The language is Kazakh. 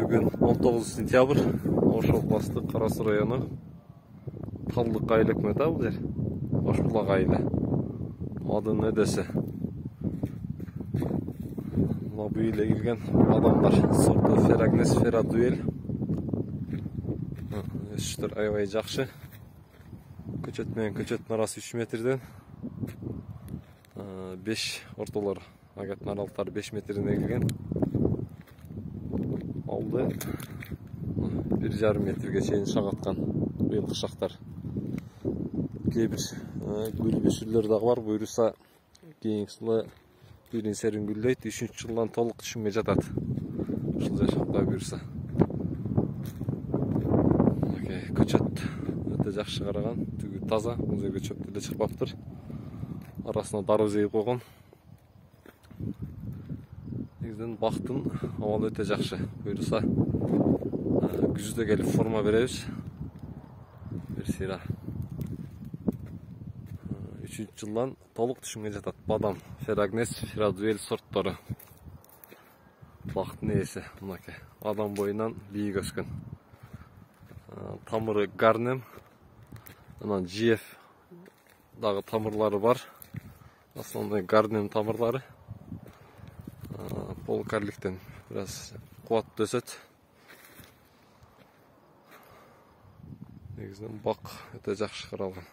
Бүгін 19 сентябрь, Ош обласы Қарасу районы Талдық айылы үкіметі бұл жер. Ошбұлақ айылы. Адын өдесі. Бұл үйіле келген адамдар. Сорты Ферагнес, Ферадуэль. Үштір айвай жақшы. Көчет мен көчеттің арасы 3 метрден 5 орталар. Агаттың аралықтары 5 метрден келген. Алды 1,5 метрге шейін шағатқан бұйыл қышақтар. Кейбір гүл бешілер дағы бар. Бұйырса кейінгісілі бірін сәрін гүлдейді. 3-ші жылдан толық түшімге жатады. Жыл жашақта бұйырса. Көчет өте жақшы қараған. Түгі таза. Мұзы көчетті де шықпап тұр. Арасына дару зейіп қойған. Негізден бақтың ауалы өте жақшы. Бұйырса күзде келіп форма береміз. Bir сира. 3-ші жылдан толық түшімге жатады. Бадам, Ферагнес, Ферадуэль сорттары. Бақтың есі. Адам бойынан биік өскен. Тамыры гарнем. GF дағы тамырлары бар. Основной гарнем тамырлары. Полкарликтен біраз қуатты өсет. Негізінен бақ өте жақшы қаралған.